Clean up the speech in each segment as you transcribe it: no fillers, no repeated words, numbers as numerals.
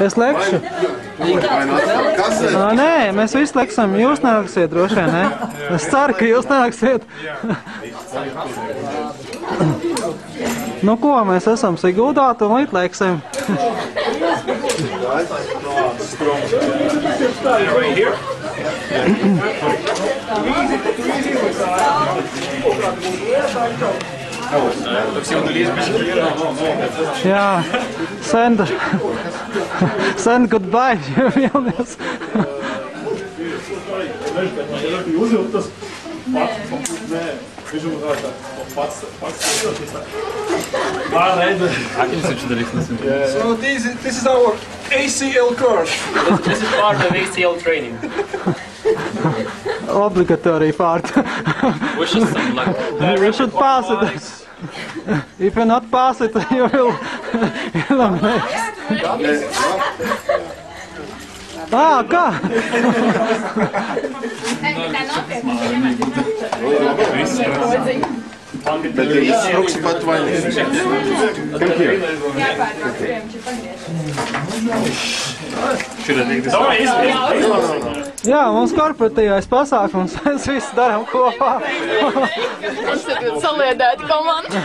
Es lekšu. Nē, mēs visi leksam. Jūs neliksiet droši vien, ne? Es ceru, ka jūs neliksiet. Nu ko, mēs esam Siguldā, tūlīt leksim. Jā, send goodbye, Vilnius. So this is our ACL course. This is part of ACL training. Obligatory part. Wish us some luck. You should pass it. If you not pass it, you will eliminate. Ah, kā? Bet izsruks pat vainīgs. Jā, mums korporatīvais pasākums, mēs visi darām kopā. Mums ir saliedēta komanda.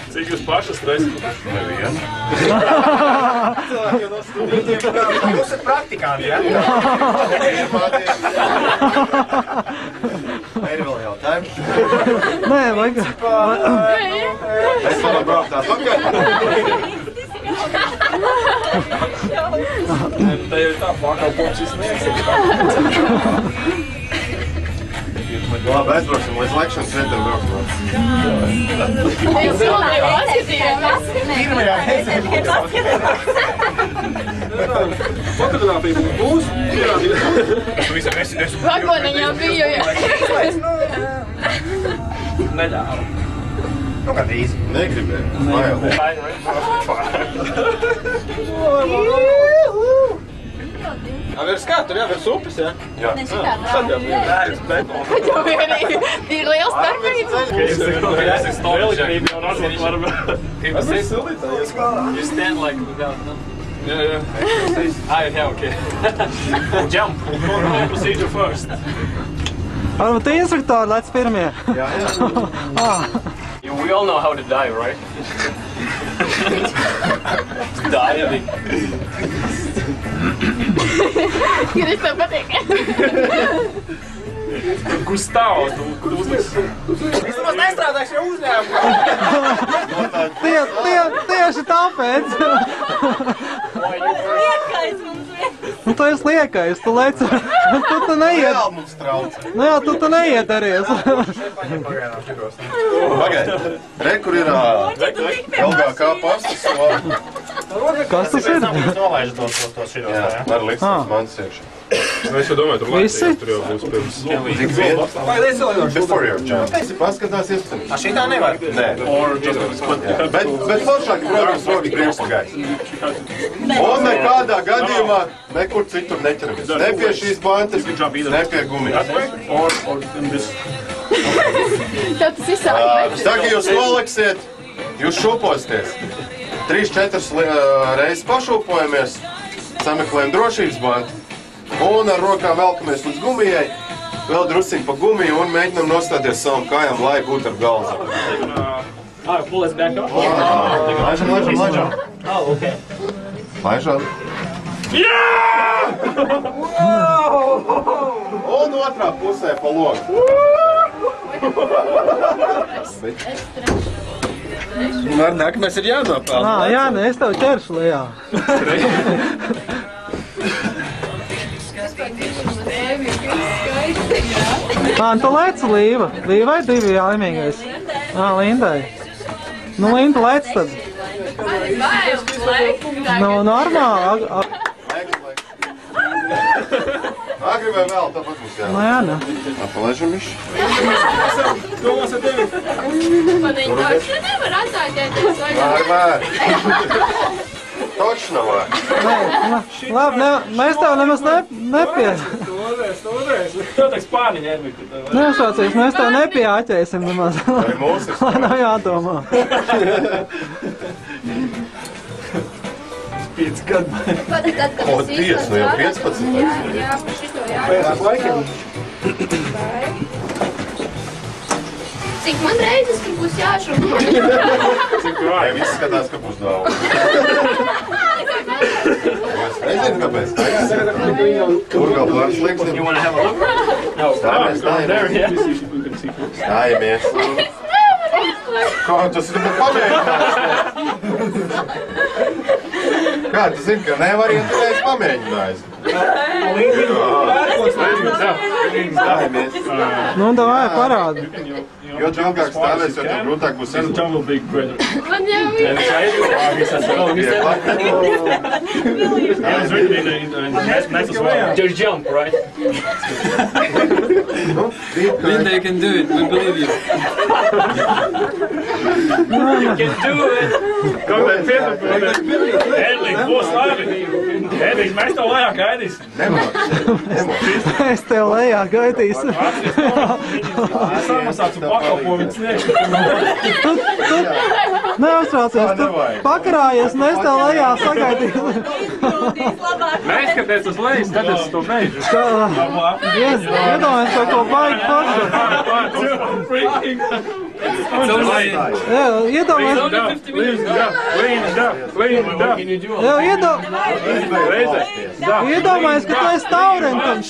Cik jūs pašas reizes? Nevienu. Jūs ir praktikanti, ja? Ir vēl jautājumi? Nē, vajag. Es varu braukt atpakaļ. Tā jau tā pakalpojums izsniegs. Labi, aizbrauksim līdz lekšanas vietam brauksim. Mēs vēl nepaskatījāmies. Pirmajā reizē fotogrāfija būs. Vagoniņā biju, jā. Neļāva. Nu, gandrīz. Negribēju. Virs kā? Tur jau virs upes, ja? Jā. Tad jau bija vērts betonu. Tad jau ir liels starpības. You stand like without them. Yeah. Yeah, okay. Jump. Procedure first. Varbūt instruktori lec pirmie. Jā. We all know how to dive, right? Diving. Kuris tev patīk? Gustavs, tu uzliks. Es nemaz nestrādāšu jau uzņēmumu. Tieši tāpēc. Liekais mums ir. Nu, tu esi liekais, tu lec. Tu neiet. Jā, mums trauc. Nu jā, tu neiedaries. Pagaid. Re, kur ir LGK pastas. Kas tas ir? Jā, var likt manas iekšā. Es jau domāju, tur Visi? tur jau būs pirms. Tik vien. Before your jump. Paskatās iespējams. Šitā nevar? Nē. Bet foršāk, protams, rokas priekšā gaisa. Un nekādā gadījumā nekur citur neķeramies. Ne pie šīs bantas, ne pie gumijas. Tad tas izsāk. Tagad jūs noliksiet, jūs šūposties. 3-4 reizes pašūpojamies, sameklējam drošības bantu. Un ar rokām velkamies līdz gumijai, vēl drusciņ pa gumiju un mēģinam nostāties savam kājām, lai būtu ar galvu. Pull us back up? Laižam. Oh, okay. Laižam. Un otrā pusē pa logu. Nākamais ir jānopelna. Jā, nē, es tev ķeršu lejā. Tu lec Līva. Līvai 2 laimīgais. Lindai. Nu, Linda lec tad. Nu, normāli. Agri vai vēl, tāpat mums jā. Nu, jā, ne. Apalaižam višu. Domās ar tevi. Patīk, tāds nevar atsāķēties. Var. Točno var. Labi, mēs tev nemaz nepie. Toreiz. Tev tā spāniņa ērmika. Neuztraucies, mēs tev nepieāķēsim nemaz. Arī mūsu ir Lai nav jādomā. 5 gadu. Tad, kad O, es 5, nu jau 15. Jā, par šito jā. Pēc laikiem. Cik man reizes tur būs jāšurpo? Cik vāji, viss skatās, ka būs daudz. Es nezinu, kāpēc. Kur vēl plāns liksim? You want to have a look? No, Stājamies, there, yeah. stājamies. Kā tu gribi pamēģināt? Kā tu zini, ka nevar iet reiz pamēģinājis? Stājamies. Nu, davai, parādi. Jo ilgāk stāvēs, jo tev grūtāk būs izlūkt. Man jau ir. Just jump, right? Linda, you can do it. We believe you. You can do it! Edlīgs, būs labi! Edlīgs, mēs tev lejā gaidīsim! Nemoc. Es tev lejā gaidīsim. Samaksāts un pakalpojumu sniegšu. Neuztraucies, tu pakarājies, un es tev lejā sagaidīsim. Neskaties uz leju, skaties uz to beidzu! Iedomājies kaut ko baigi foršu. Iedomājies, iedomājies, ka tu esi taurentiņš.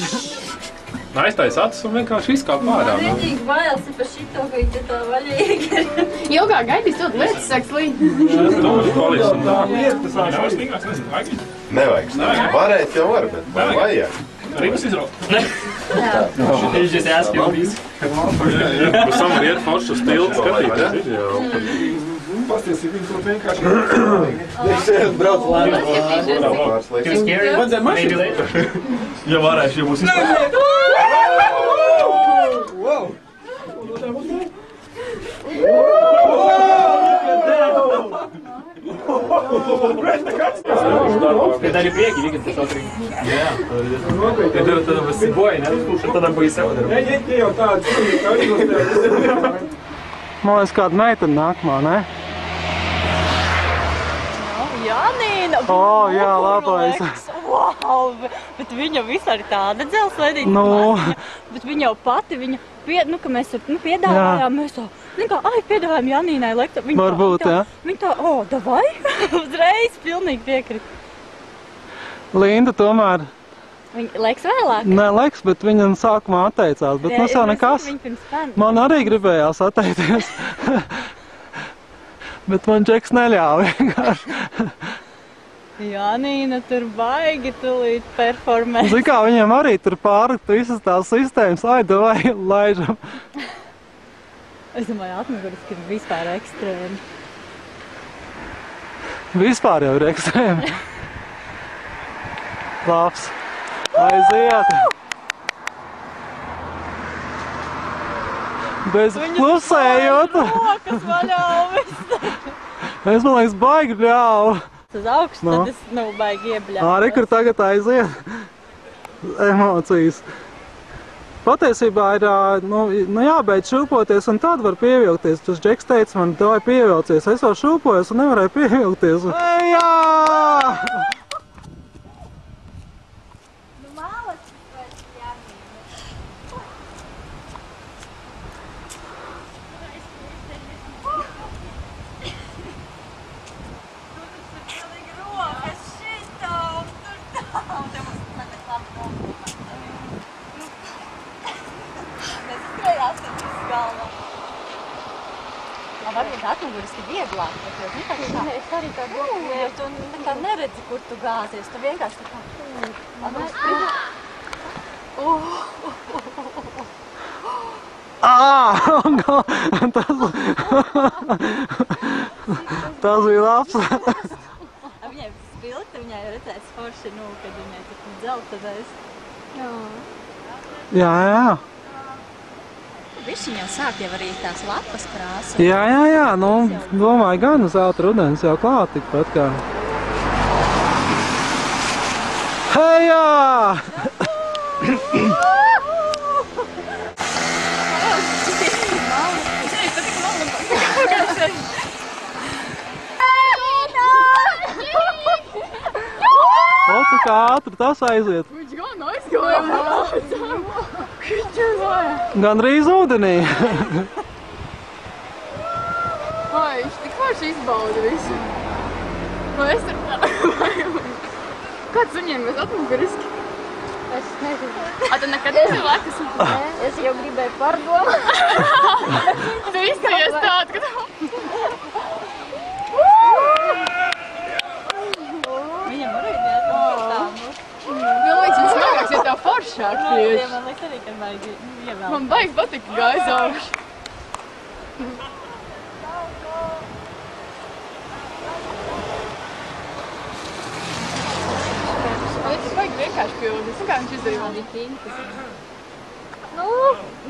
Aiztais acis un vienkārši izkāp ārā. Vienīgi bailes ir par šito, ka viņa tā vaļīgi. Ilgāk gaidīs, tad lietas sāks līd. Nevajag stāvēt. Varēt jau var, bet vai vajag? Rīgas izraut. He's just asking please. Uz savu vietu foršu stilu skatīties. Pasties, viņi to vienkārši. Brauc lēnāk. Too scary? Maybe later. Ja varēšu, ja būs izpārāk. Kad arī prieki, Vika, tas otrīgi. Jā. Kad tad būs boji, ne? Un tad būs sev. Ja jau tāda cilvēka, kā izlastēja. Man liekas, kāda meitene nākamā, ne? Janīna! O, jā, labais. Wow, bet viņa vispār ir tāda dzelzveidīga. Nu. Bet viņa jau pati, ka mēs piedāvājām, mēs tā, piedāvājām Janīnai lektu. Varbūt, jā. Viņa tā, davai, uzreiz pilnīgi piekrit. Linda tomēr. Viņa leks vēlāk? Nē, leks, bet viņa sākumā atteicās, bet tas jau nekas. Man arī gribējās atteikties. Bet man Džeks neļāva vienkārši. Janīna tur baigi tulīt performē. Zini kā, viņiem arī tur pārlikt visas tās sistēmas, davai, laižam. Es domāju, atmuguriski ir vispār ekstrēmi. Vispār jau ir ekstrēmi. Labs. Aiziet. Bez klusējot. Rokas vaļā viss. Es, man liekas, baigi ļāvu. Uz augstu, tad es baigi iebļāvu. Arī, kur tagad aiziet emocijas. Patiesībā ir, jābeidz šūpoties un tad var pievilkties. Tas Džeks teica man, davai pievilcies. Es jau šūpojos un nevarēju pievilkties. Ejā! Varbūt atmuguriski vieglāk, bet es arī tā domāju, jo tu tā neredzi, kur tu gāzies, tu vienkārši tā Tas bija labs. Viņai spilgta, viņai redzēs forši, kad viņai tik dzeltenais. Jā. Višķiņ jau sāk jau arī tās lapas krāsas. Jā, domāju, gan zelta rudens jau klāt tikpat kā. Hejā! Cik ātri tas aiziet. Viņš gan aizgāja. Gandrīz ūdenī. Vai, viņš tik forši izbauda visu. Vai es tur... Kāds saņēmies atmuguriski? Es nezinu. A, tu nekad esi lekas? Nē, es jau gribēju pārdomāt. Tu izties tādu, ka tu... Viņam arī diezgan tā. Man liekas, viņš smagāks, ja tev foršāk tieši. Man liekas arī, ka vajag ievēl. Man baigi patika gājas augšu. Tas vajag vienkārši pildīt. Kā viņš izdarīja man viņa? Nu,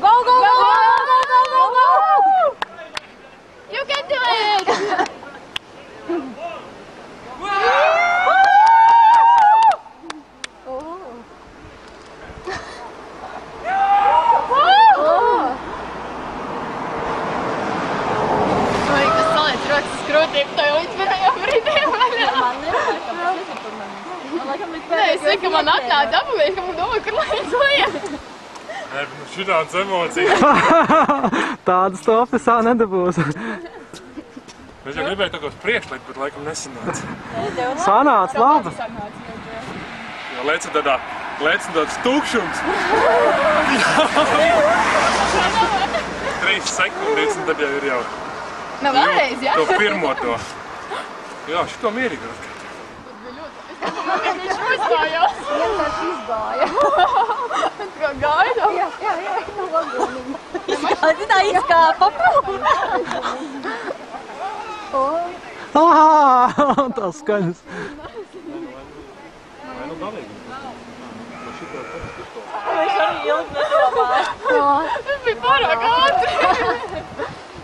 go, go, go, go, go, go, go! You can do it! Vajag tas saliec rokas uz krūtīm, tev līdz pirmajām brīdiem vaļā. Man nevajag, ka man nezinu par mani. Man laikam līdz Nē, es saku, ka man atnāca apgājis, ka man domāju, kur līdz lien. Nē, bet nu šitādas emocijas. Tādas tu ofisā nedabūs. Es jau gribēju tā kā uz priekšlikt, bet laikam nesanāca. Sanāc, labi. Jo lēca tāds tukšums. 3 sekundes, un tad jau ir jau. Nav vēlreiz, jā? To pirmo to. Jā, šito mierīgi var. Viņš uzgājās. vienkārši izgāja. Kā gaida? Jā, nu vagonīgi. Izgāja, tā izkāpa. Tas skaņas. Viņš arī ilgi nedomāja. Tas bija pārāk ātri.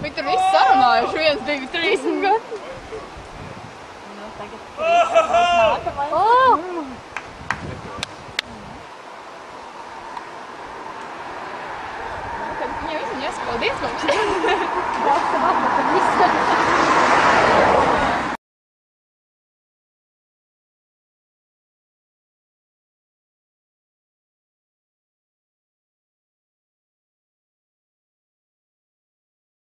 Viņi tur viss sarunājuši 1, 2, 3 un gadu.